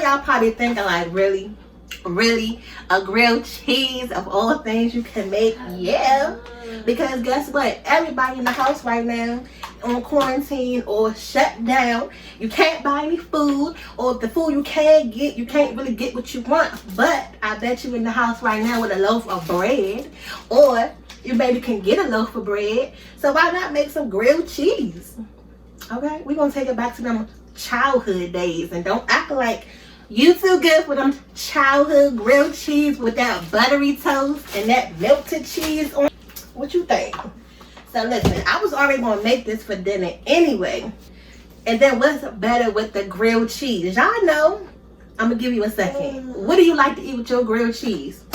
y'all probably thinking like, really? Really? A grilled cheese of all things you can make? Yeah. Because guess what? Everybody in the house right now on quarantine or shut down. You can't buy any food, or if the food you can get, you can't really get what you want. But I bet you in the house right now with a loaf of bread, or you maybe can get a loaf of bread. So why not make some grilled cheese? Okay, we're gonna take it back to them childhood days, and don't act like you too good for them childhood grilled cheese with that buttery toast and that melted cheese on. What you think? So listen, I was already gonna make this for dinner anyway. And then what's better with the grilled cheese? Y'all know, I'm gonna give you a second. What do you like to eat with your grilled cheese?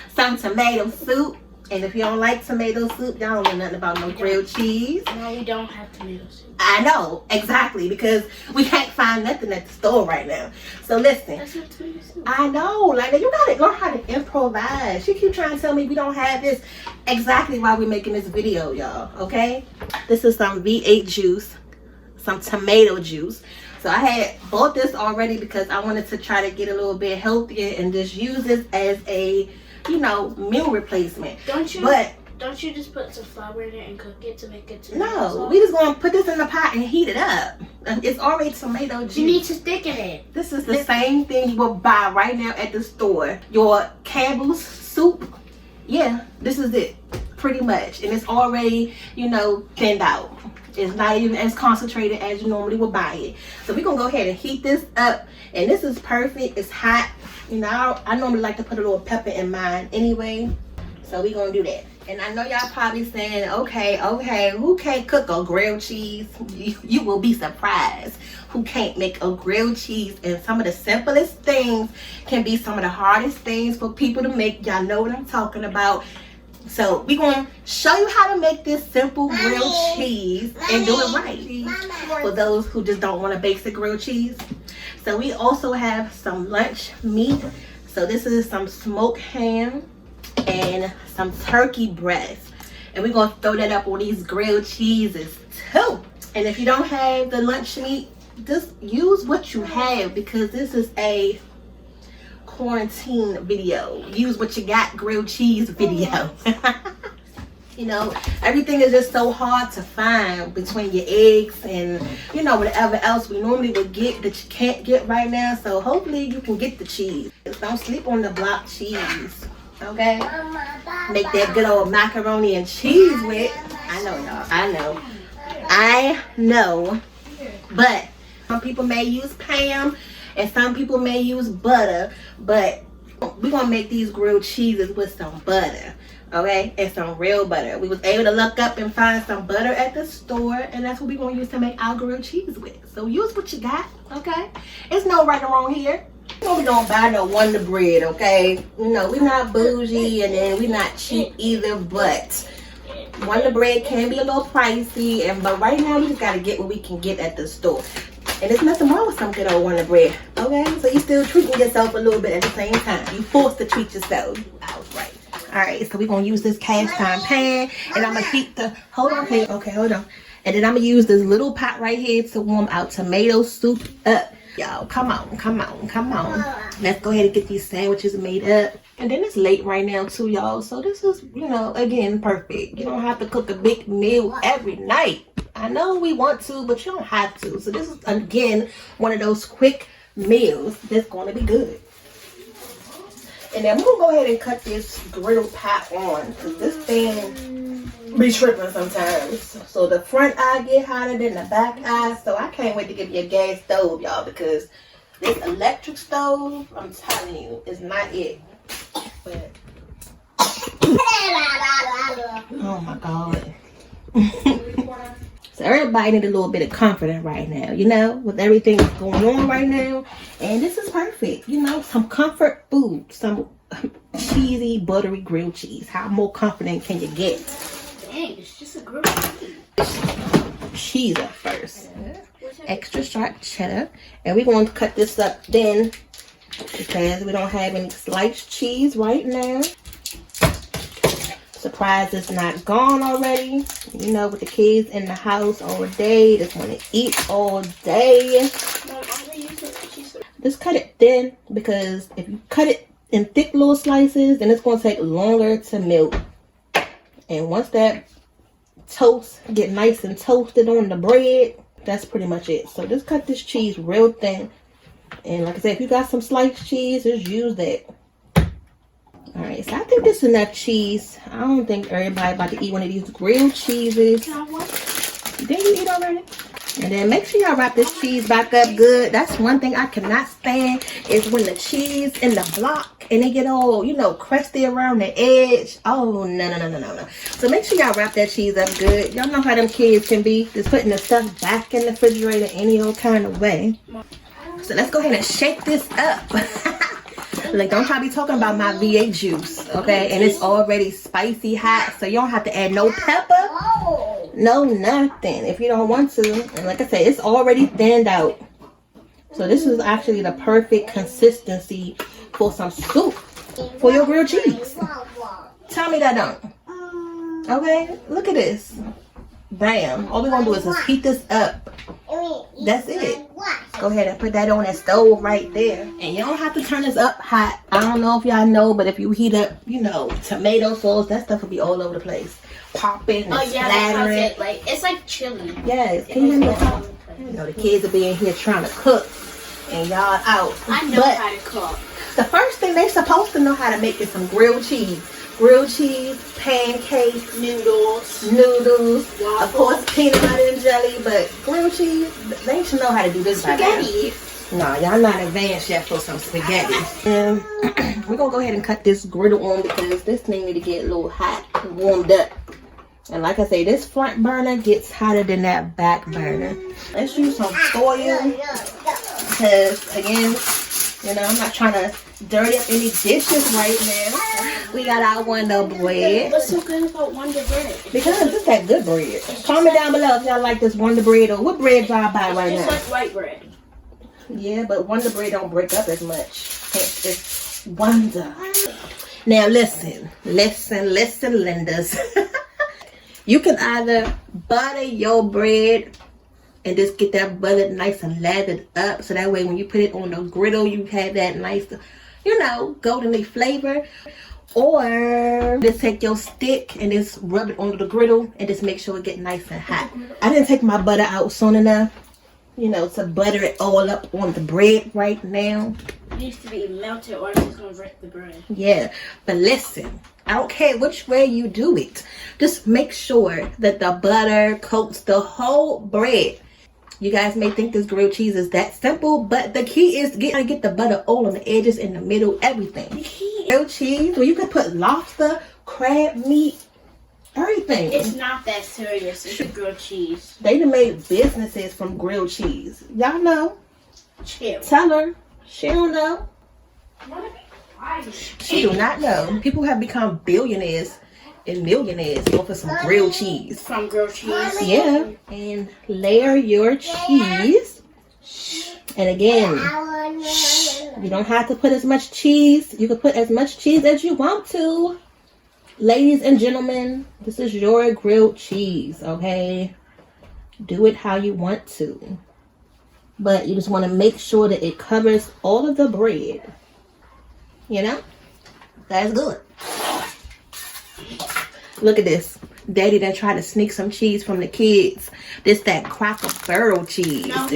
Some tomato soup. And if you don't like tomato soup, y'all don't know nothing about no grilled cheese. No, we don't have tomato soup. I know, exactly, because we can't find nothing at the store right now. So listen. That's not tomato soup. I know, like, you gotta learn how to improvise. She keep trying to tell me we don't have this. Exactly why we're making this video, y'all, okay? This is some V8 juice, some tomato juice. So I had bought this already because I wanted to try to get a little bit healthier and just use this as a, you know, meal replacement. Don't you just put some flour in it and cook it to make it tomato sauce? No, we just gonna put this in the pot and heat it up. It's already tomato juice. You need to thicken it. This is the same thing you will buy right now at the store. Your Campbell's soup. Yeah, this is it, pretty much. And it's already, you know, thinned out. It's not even as concentrated as you normally would buy it. So we're gonna go ahead and heat this up. And this is perfect. It's hot. You know, I normally like to put a little pepper in mine anyway. So we're gonna do that. And I know y'all probably saying, okay, who can't cook a grilled cheese? You will be surprised who can't make a grilled cheese. And some of the simplest things can be some of the hardest things for people to make. Y'all know what I'm talking about. So we're going to show you how to make this simple grilled cheese and do it right for those who just don't want a basic grilled cheese. So we also have some lunch meat. So this is some smoked ham and some turkey breast, and we're gonna throw that up on these grilled cheeses too. And if you don't have the lunch meat, just use what you have, because this is a quarantine video. Use what you got grilled cheese video. You know, everything is just so hard to find between your eggs and, you know, whatever else we normally would get that you can't get right now. So hopefully you can get the cheese. Just don't sleep on the block cheese. Okay, make that good old macaroni and cheese with. I know, y'all. I know. But some people may use Pham and some people may use butter. But we're gonna make these grilled cheeses with some butter, okay, and some real butter. We was able to look up and find some butter at the store, and that's what we're gonna use to make our grilled cheese with. So use what you got, okay? It's no right or wrong here. We don't buy no Wonder Bread, okay? You know, we're not bougie and then we're not cheap either, but Wonder Bread can be a little pricey, but right now we just gotta get what we can get at the store. And there's nothing wrong with some good old Wonder Bread, okay? So you're still treating yourself a little bit at the same time. You forced to treat yourself. I was right. Alright, so we're gonna use this cast iron pan, and I'm gonna heat the, hold on. And then I'm gonna use this little pot right here to warm our tomato soup up. Y'all, come on. Let's go ahead and get these sandwiches made up. And then it's late right now too, y'all. So this is, you know, again, perfect. You don't have to cook a big meal every night. I know we want to, but you don't have to. So this is, again, one of those quick meals that's going to be good. And then I'm going to go ahead and cut this griddle pot on, because this thing be tripping sometimes. So the front eye get hotter than the back eye. So I can't wait to get me a gas stove, y'all, because this electric stove, I'm telling you, is not it. But oh my God. So everybody need a little bit of comfort right now, you know, with everything that's going on right now. And this is perfect, you know, some comfort food, some cheesy, buttery grilled cheese. How more confident can you get? Dang, it's just a grilled cheese. Cheese up first. Extra sharp cheddar. And we're going to cut this up then, because we don't have any sliced cheese right now. Surprised it's not gone already. You know, with the kids in the house all day, just want to eat all day. Just cut it thin, because if you cut it in thick little slices, then it's going to take longer to melt. And once that toast get nice and toasted on the bread, that's pretty much it. So just cut this cheese real thin. And like I said, if you got some sliced cheese, just use that. Alright, so I think this is enough cheese. I don't think everybody about to eat one of these grilled cheeses. Didn't you eat already? And then make sure y'all wrap this cheese back up good. That's one thing I cannot stand, is when the cheese in the block and they get all, you know, crusty around the edge. Oh, no. So make sure y'all wrap that cheese up good. Y'all know how them kids can be, just putting the stuff back in the refrigerator any old kind of way. So let's go ahead and shake this up. Like, don't try to be talking about my V8 juice, okay? And it's already spicy hot, so you don't have to add no pepper, no nothing if you don't want to. And like I said, it's already thinned out. So this is actually the perfect consistency for some soup for your grilled cheese. Tell me that don't. Okay, look at this. Bam. All we're going to do is just heat this up. That's it. Go ahead and put that on that stove right there. And you don't have to turn this up hot. I don't know if y'all know, but if you heat up, you know, tomato sauce, that stuff will be all over the place. Popping and splattering. That's like, it's like chili. Yes. Can you hear me talk? You know, the kids will be in here trying to cook, and y'all out. I know how to cook. The first thing they supposed to know how to make is some grilled cheese. Grilled cheese, pancakes, noodles, waffles. Of course peanut butter and jelly, but grilled cheese, they should know how to do this by now. Spaghetti. No, y'all not advanced yet for some spaghetti. And we're gonna go ahead and cut this griddle on, because this thing need to get a little hot and warmed up. And like I say, this front burner gets hotter than that back burner. Let's use some oil, because again, you know, I'm not trying to dirty up any dishes right now. We got our Wonder Bread. What's so good about Wonder Bread? Because it's that good bread. Comment down below if y'all like this Wonder Bread, or what bread y'all buy right now. It's just like white bread. Yeah, but Wonder Bread don't break up as much. It's Wonder. Now listen, Linders. You can either butter your bread and just get that butter nice and lathered up, so that way when you put it on the griddle, you have that nice, you know, goldenly flavor. Or just take your stick and just rub it onto the griddle and just make sure it get nice and hot. I didn't take my butter out soon enough, you know, to butter it all up on the bread right now. It needs to be melted, or it's just gonna wreck the bread. Yeah, but listen, I don't care which way you do it. Just make sure that the butter coats the whole bread. You guys may think this grilled cheese is that simple, but the key is to get the butter all on the edges, in the middle, everything. Grilled cheese, well, you can put lobster, crab meat, everything. It's not that serious. It's grilled cheese. They done made businesses from grilled cheese. Y'all know. Chill. Tell her. She don't know. She do not know. People have become billionaires and millionaires off of some grilled cheese. From grilled cheese? Yeah. And layer your cheese. And again, you don't have to put as much cheese. You can put as much cheese as you want to. Ladies and gentlemen, this is your grilled cheese, okay? Do it how you want to. But you just want to make sure that it covers all of the bread. You know? That's good. Look at this. Daddy done tried to sneak some cheese from the kids. This that Cracker Barrel cheese. No,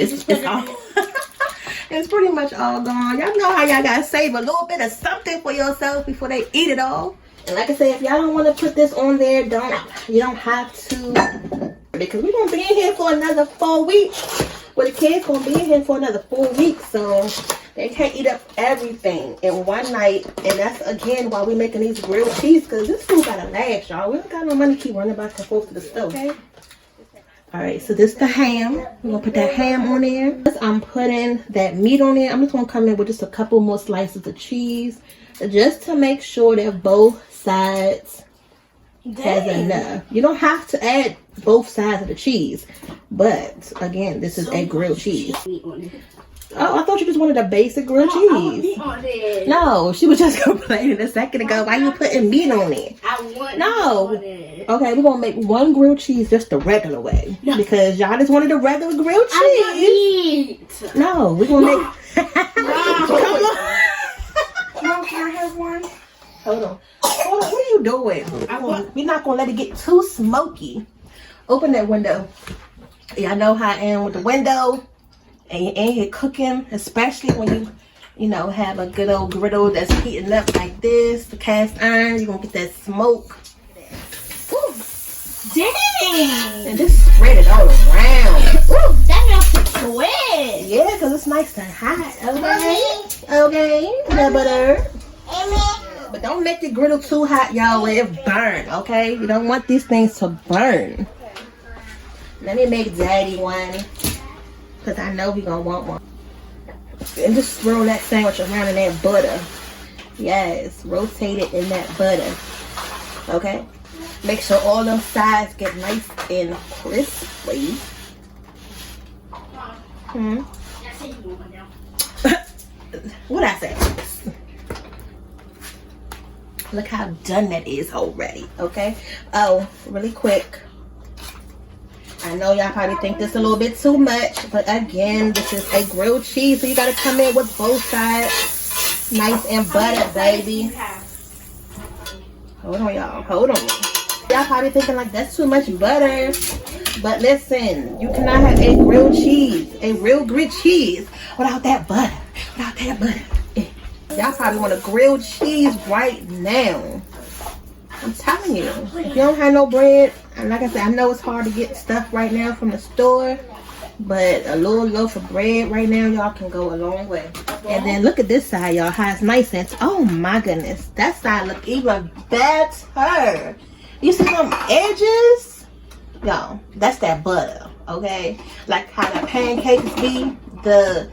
It's pretty much all gone. Y'all know how y'all gotta save a little bit of something for yourself before they eat it all. And like I said, if y'all don't want to put this on there, you don't have to. Because we're gonna be in here for another 4 weeks. Well, the kids gonna be in here for another 4 weeks, so they can't eat up everything in one night. And that's again why we making these grilled cheese, because this food gotta last, y'all. We don't got no money to keep running back and forth to the stove. Okay. Alright, so this is the ham. We're gonna put that ham on there. I'm putting that meat on there. I'm just gonna come in with just a couple more slices of cheese, just to make sure that both sides has enough. You don't have to add both sides of the cheese, but again, this is a grilled cheese. Oh, I thought you just wanted a basic grilled cheese. No, she was just complaining a second ago. Why you putting meat on it? No. Okay, we're gonna make one grilled cheese just the regular way, because y'all just wanted a regular grilled cheese. No, we're gonna make. Come on. Mom, can I have one? Hold on. Hold on. What are you doing? We're not gonna let it get too smoky. Open that window. Yeah, I know how I am with the window. And you're in here cooking, especially when you know, have a good old griddle that's heating up like this, the cast iron. You're gonna get that smoke. Woo. Dang! And just spread it all around. Ooh, that milk is sweet. Yeah, because it's nice and hot. Okay, the butter. But don't make the griddle too hot, y'all, where it burn, okay? You don't want these things to burn. Let me make Daddy one, because I know he's going to want one. And just swirl that sandwich around in that butter. Yes, rotate it in that butter. Okay? Make sure all them sides get nice and crispy. What I say? Look how done that is already, okay? Oh, really quick. I know y'all probably think this a little bit too much, but again, this is a grilled cheese, so you gotta come in with both sides. Nice and buttered, baby. Hold on, y'all. Hold on. Y'all probably thinking like, that's too much butter. But listen, you cannot have a grilled cheese, a real grilled cheese, without that butter. Without that butter. Y'all probably want a grilled cheese right now. I'm telling you. If you don't have no bread, and like I said, I know it's hard to get stuff right now from the store, but a little loaf of bread right now, y'all, can go a long way. And then look at this side, y'all, how it's nice and, oh my goodness, that side look even better. You see them edges? Y'all, that's that butter, okay? Like how the pancakes be, the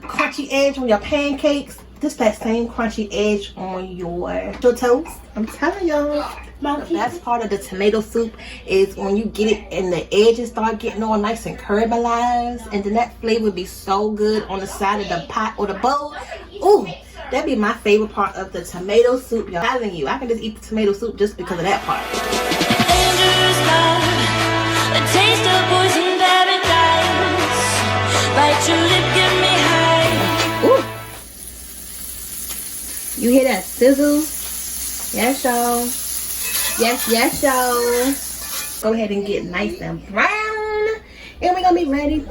crunchy edge on your pancakes. This that same crunchy edge on your toast. I'm telling y'all. The best part of the tomato soup is when you get it and the edges start getting all nice and caramelized, and then that flavor be so good on the side of the pot or the bowl. Ooh, that'd be my favorite part of the tomato soup, y'all. I'm telling you, I can just eat the tomato soup just because of that part. Dangerous love, a taste of poison paradise. Bite your lip, get me high. Ooh. You hear that sizzle? Yes, y'all. Yes, yes, y'all. Go ahead and get nice and brown. And we're going to be ready to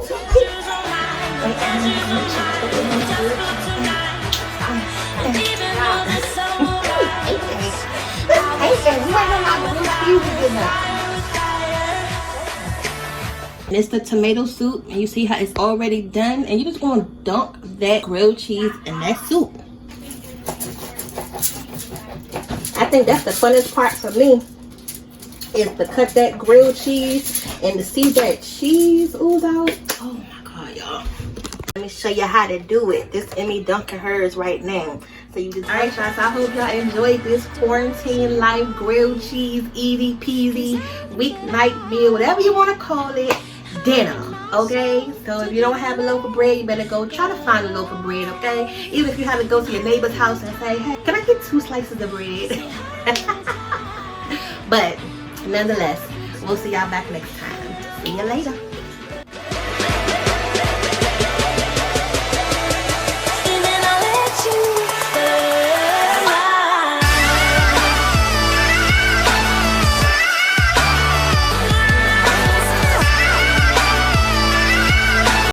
And it's the tomato soup, and you see how it's already done, and you're just going to dunk that grilled cheese in that soup. I think that's the funnest part for me, is to cut that grilled cheese and to see that cheese ooze out. Oh my God, y'all. Let me show you how to do it. This Emmy dunking hers right now. So you just, alright, guys, I hope y'all enjoyed this quarantine life grilled cheese, easy peasy, weeknight meal, whatever you want to call it, dinner. Okay, so if you don't have a loaf of bread, you better go try to find a loaf of bread, okay? Even if you have to go to your neighbor's house and say, hey, can I get 2 slices of bread? But nonetheless, we'll see y'all back next time. See you later.